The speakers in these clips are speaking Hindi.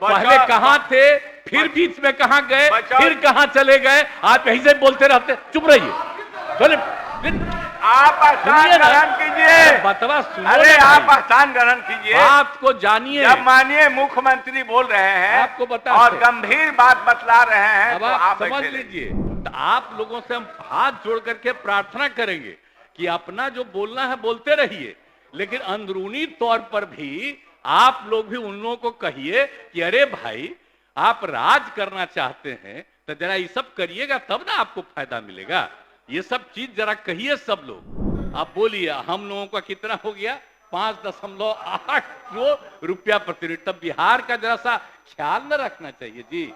पहले कहां थे, फिर बीच में कहां गए, फिर कहां चले गए? आप यहीं से बोलते रहते, चुप रहिए। आप आसान ग्रहण कीजिए, बतवा सुनो। अरे आप आसान ग्रहण कीजिए, बात को जानिए। जब माननीय मुख्यमंत्री बोल रहे हैं आपको बता और गंभीर बात बतला रहे हैं, अब तो आप समझ लीजिए। तो आप लोगों से हम हाथ जोड़ करके प्रार्थना करेंगे कि अपना जो बोलना है बोलते रहिए, लेकिन अंदरूनी तौर पर भी आप लोग भी उन लोगों को कहिए कि अरे भाई, आप राज करना चाहते हैं तो जरा ये सब करिएगा, तब ना आपको फायदा मिलेगा। ये सब चीज जरा कहिए सब लोग। आप बोलिए, हम लोगों का कितना हो गया? 5.82 रुपया प्रति यूनिट। तब बिहार का जरा सा ख्याल न रखना चाहिए जी।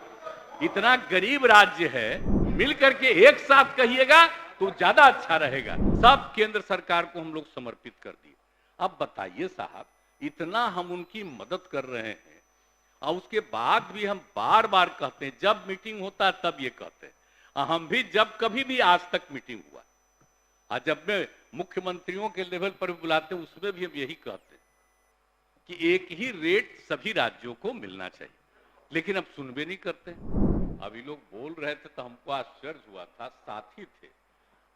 इतना गरीब राज्य है, मिल करके एक साथ कहिएगा तो ज्यादा अच्छा रहेगा। सब केंद्र सरकार को हम लोग समर्पित कर दिए। अब बताइए साहब, इतना हम उनकी मदद कर रहे हैं और उसके बाद भी हम बार बार कहते हैं, जब मीटिंग होता है तब ये कहते हैं। हम भी जब कभी भी आज तक मीटिंग हुआ और जब मैं मुख्यमंत्रियों के लेवल पर भी बुलाते हैं, उसमें भी हम यही कहते हैं कि एक ही रेट सभी राज्यों को मिलना चाहिए, लेकिन अब सुनबे नहीं करते। अभी लोग बोल रहे थे तो हमको आश्चर्य हुआ था, साथी थे,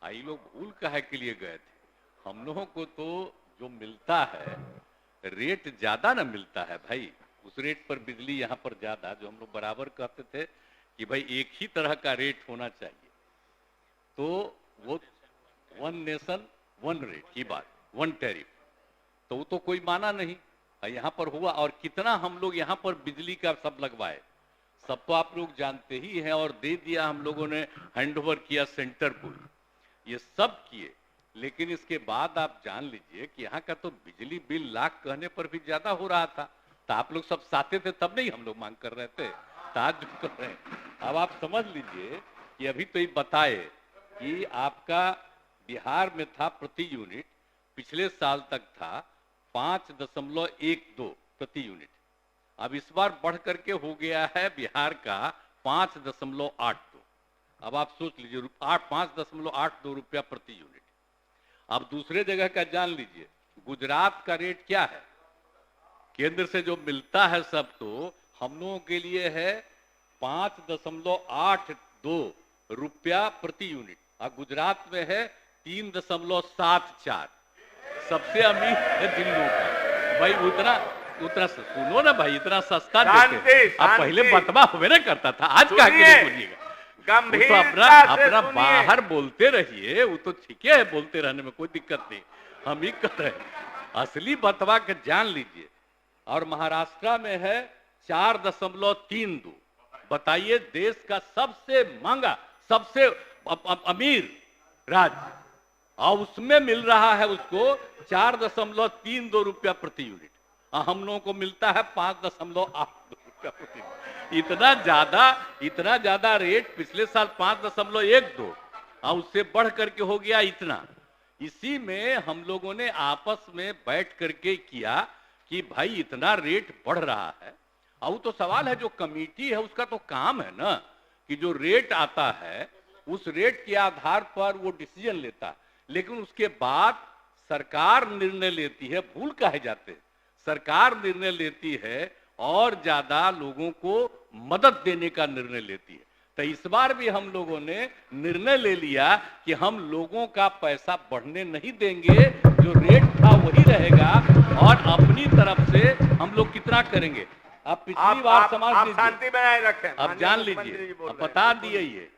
आई लोग भूल काहे के लिए गए थे? हम लोगों को तो जो मिलता है रेट ज्यादा ना मिलता है भाई, उस रेट पर बिजली यहाँ पर ज्यादा, जो हम लोग बराबर कहते थे कि भाई एक ही तरह का रेट होना चाहिए। तो वो वन नेशन वन रेट की बात, वन टैरिफ, तो वो तो कोई माना नहीं, यहाँ पर हुआ। और कितना हम लोग यहाँ पर बिजली का सब लगवाए, सब तो आप लोग जानते ही हैं, और दे दिया हम लोगों ने, हैंडओवर किया सेंटर को, ये सब किए। लेकिन इसके बाद आप जान लीजिए कि यहाँ का तो बिजली बिल लाख कहने पर भी ज्यादा हो रहा था। तो आप लोग सब साथे थे तब नहीं हम लोग मांग कर रहे थे, ताज कर रहे हैं। अब आप समझ लीजिए कि अभी तो ये बताए कि आपका बिहार में था प्रति यूनिट, पिछले साल तक था 5.12 प्रति यूनिट। अब इस बार बढ़ करके हो गया है बिहार का 5.82। अब आप सोच लीजिए, 5.82 रुपया प्रति यूनिट। अब दूसरे जगह का जान लीजिए, गुजरात का रेट क्या है? केंद्र से जो मिलता है सब, तो हम लोगों के लिए है 5.82 रुपया प्रति यूनिट, और गुजरात में है 3.74। सबसे अमीर है जिन लोगों का भाई, उतना सुनो ना भाई, इतना सस्ता देते। अब पहले बतवा हुए ना करता था, आज का बोलिएगा। तो अपना बाहर बोलते रहिए, वो तो ठीक है, बोलते रहने में कोई दिक्कत नहीं, हम ही कर रहे हैं। असली बतवा के जान लीजिए। और महाराष्ट्र में है 4.32। बताइए, देश का सबसे महंगा, सबसे अमीर राज्य, और उसमें मिल रहा है उसको 4.32 रुपया प्रति यूनिट, और हम लोगों को मिलता है 5.82 रुपया प्रति यूनिट। इतना ज्यादा रेट। पिछले साल 5.12, और उससे बढ़ करके हो गया इतना। इसी में हम लोगों ने आपस में बैठ करके किया कि भाई इतना रेट बढ़ रहा है। और तो सवाल है, जो कमेटी है उसका तो काम है ना कि जो रेट आता है उस रेट के आधार पर वो डिसीजन लेता है, लेकिन उसके बाद सरकार निर्णय लेती है। भूल काहे जाते हैं? सरकार निर्णय लेती है और ज्यादा लोगों को मदद देने का निर्णय लेती है। तो इस बार भी हम लोगों ने निर्णय ले लिया कि हम लोगों का पैसा बढ़ने नहीं देंगे, जो रेट था वही रहेगा, और अपनी तरफ से हम लोग कितना करेंगे। अब पिछली बार समाज शांति बनाए रखें, अब जान लीजिए, अब बता दिए, ये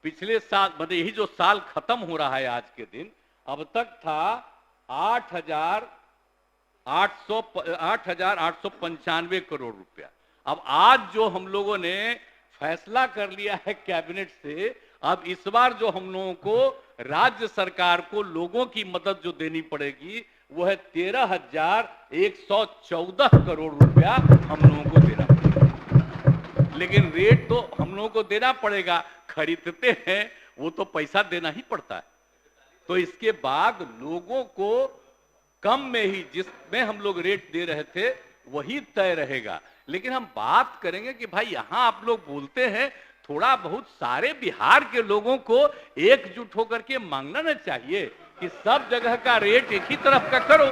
पिछले साल, मतलब यही जो साल खत्म हो रहा है आज के दिन, अब तक था 8,895 करोड़ रुपया। अब आज जो हम लोगों ने फैसला कर लिया है कैबिनेट से, अब इस बार जो हम लोगों को राज्य सरकार को लोगों की मदद जो देनी पड़ेगी वो है 13,114 करोड़ रुपया हम लोगों को देना पड़ेगा। लेकिन रेट तो हम लोगों को देना पड़ेगा, खरीदते हैं वो तो पैसा देना ही पड़ता है। तो इसके बाद लोगों को कम में ही, जिसमें हम लोग रेट दे रहे थे वही तय रहेगा। लेकिन हम बात करेंगे कि भाई यहां आप लोग बोलते हैं, थोड़ा बहुत सारे बिहार के लोगों को एकजुट होकर के मांगना ना चाहिए कि सब जगह का रेट एक ही तरफ का करो।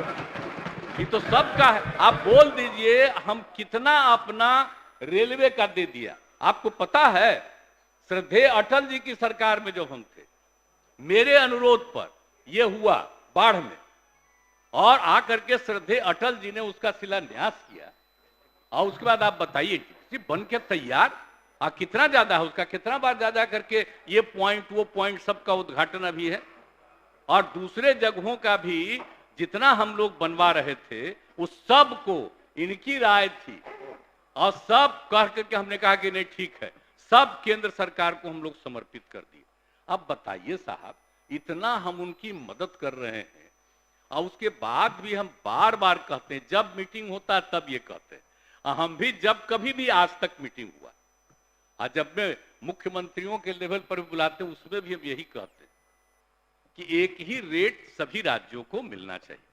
ये तो सबका है। आप बोल दीजिए हम कितना अपना रेलवे का दे दिया। आपको पता है, श्रद्धेय अटल जी की सरकार में जब हम थे, मेरे अनुरोध पर यह हुआ बाढ़ में, और आकर के श्रद्धेय अटल जी ने उसका शिलान्यास किया। और उसके बाद आप बताइए, सिर्फ बन के तैयार कितना ज्यादा है उसका, कितना बार ज्यादा करके ये पॉइंट वो पॉइंट सबका उद्घाटन अभी है। और दूसरे जगहों का भी जितना हम लोग बनवा रहे थे, उस सब को इनकी राय थी, और सब कह करके हमने कहा कि नहीं ठीक है, सब केंद्र सरकार को हम लोग समर्पित कर दिए। अब बताइए साहब, इतना हम उनकी मदद कर रहे हैं, और उसके बाद भी हम बार बार कहते हैं, जब मीटिंग होता है तब ये कहते हैं। हम भी जब कभी भी आज तक मीटिंग हुआ, और जब मैं मुख्यमंत्रियों के लेवल पर बुलाते हैं, उसमें भी हम यही कहते हैं कि एक ही रेट सभी राज्यों को मिलना चाहिए,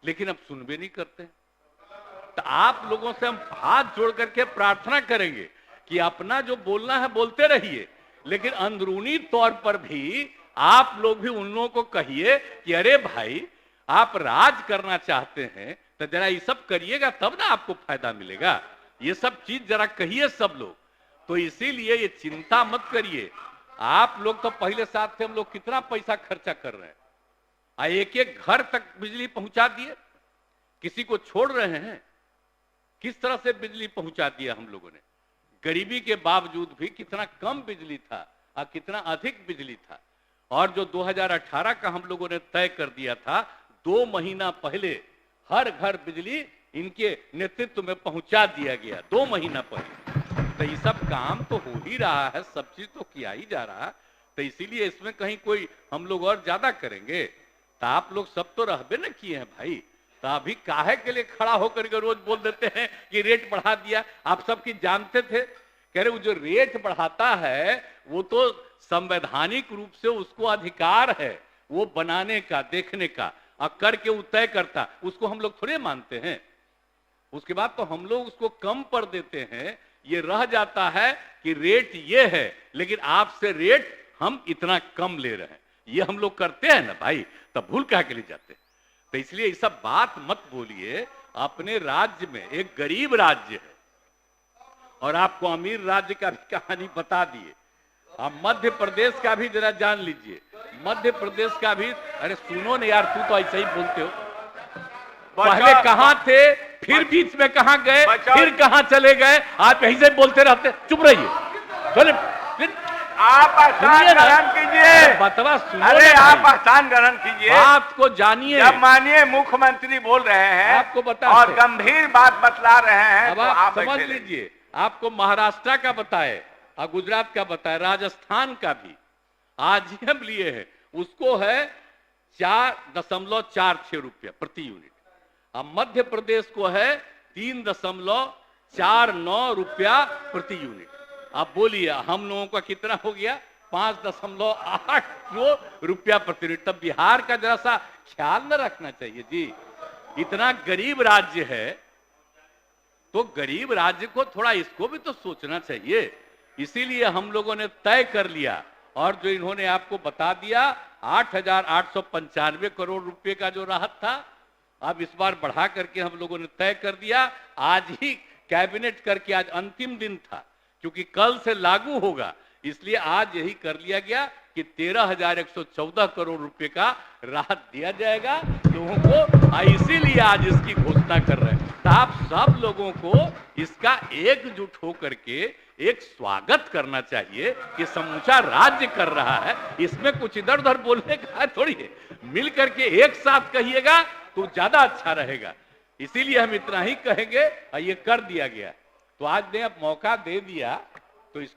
लेकिन अब सुनबे नहीं करते। तो आप लोगों से हम हाथ जोड़ करके प्रार्थना करेंगे कि अपना जो बोलना है बोलते रहिए, लेकिन अंदरूनी तौर पर भी आप लोग भी उन लोगों को कहिए कि अरे भाई, आप राज करना चाहते हैं तो जरा ये सब करिएगा, तब ना आपको फायदा मिलेगा। ये सब चीज जरा कहिए सब लोग। तो इसीलिए ये चिंता मत करिए। आप लोग तो पहले साथ थे, हम लोग कितना पैसा खर्चा कर रहे हैं, एक एक घर तक बिजली पहुंचा दिए, किसी को छोड़ रहे हैं। किस तरह से बिजली पहुंचा दिया हम लोगों ने, गरीबी के बावजूद भी कितना कम बिजली था और कितना अधिक बिजली था। और जो 2018 का हम लोगों ने तय कर दिया था, 2 महीना पहले हर घर बिजली इनके नेतृत्व में पहुंचा दिया गया, 2 महीना पहले। तो ये सब काम तो हो ही रहा है, सब चीज तो किया ही जा रहा है। तो इसीलिए इसमें कहीं कोई हम लोग और ज्यादा करेंगे, तो आप लोग सब तो रहबे न किए हैं भाई। तो अभी काहे के लिए खड़ा होकर के रोज बोल देते हैं कि रेट बढ़ा दिया। आप सबकी जानते थे, कह रहे वो जो रेट बढ़ाता है वो तो संवैधानिक रूप से उसको अधिकार है वो बनाने का, देखने का, और करके वो तय करता, उसको हम लोग थोड़े मानते हैं। उसके बाद तो हम लोग उसको कम पर देते हैं। ये रह जाता है कि रेट ये है, लेकिन आपसे रेट हम इतना कम ले रहे हैं, ये हम लोग करते हैं ना भाई, तब भूल कहा के लिए जाते हैं। तो इसलिए ये सब बात मत बोलिए। अपने राज्य में एक गरीब राज्य है, और आपको अमीर राज्य का भी कहानी बता दिए। आप मध्य प्रदेश का भी जरा जान लीजिए, मध्य प्रदेश का भी। अरे सुनो ना यार, तू तो ऐसे ही बोलते हो। पहले कहां थे, फिर बीच में कहां गए, फिर कहां चले गए, आप यहीं से बोलते रहते। चुप रहिए, चले आप स्थान ग्रहण कीजिए। बतवा सुनो, अरे आप स्थान ग्रहण कीजिए, बात को जानिए। जब माननीय मुख्यमंत्री बोल रहे हैं आपको बता और गंभीर बात बतला रहे हैं, अब तो आप समझ लीजिए। आपको महाराष्ट्र का बताए और गुजरात का बताए, राजस्थान का भी आज ही हम लिए हैं, उसको है 4.46 रुपया प्रति यूनिट। अब मध्य प्रदेश को है 3.49 रुपया प्रति यूनिट। अब बोलिए हम लोगों का कितना हो गया, 5.82 रुपया प्रति यूनिट। तब बिहार का जरा सा ख्याल न रखना चाहिए जी। इतना गरीब राज्य है, तो गरीब राज्य को थोड़ा इसको भी तो सोचना चाहिए। इसीलिए हम लोगों ने तय कर लिया, और जो इन्होंने आपको बता दिया 8,895 करोड़ रुपए का जो राहत था, अब इस बार बढ़ा करके हम लोगों ने तय कर दिया। आज ही कैबिनेट करके, आज अंतिम दिन था क्योंकि कल से लागू होगा, इसलिए आज यही कर लिया गया कि 13,114 करोड़ रुपए का राहत दिया जाएगा लोगों को। इसीलिए आज इसकी घोषणा कर रहे हैं। तो आप सब लोगों को इसका एकजुट होकर के एक स्वागत करना चाहिए कि समूचा राज्य कर रहा है। इसमें कुछ इधर उधर बोलने का थोड़ी है, मिल करके एक साथ कहिएगा तो ज्यादा अच्छा रहेगा। इसीलिए हम इतना ही कहेंगे, और ये कर दिया गया। तो आज ने अब मौका दे दिया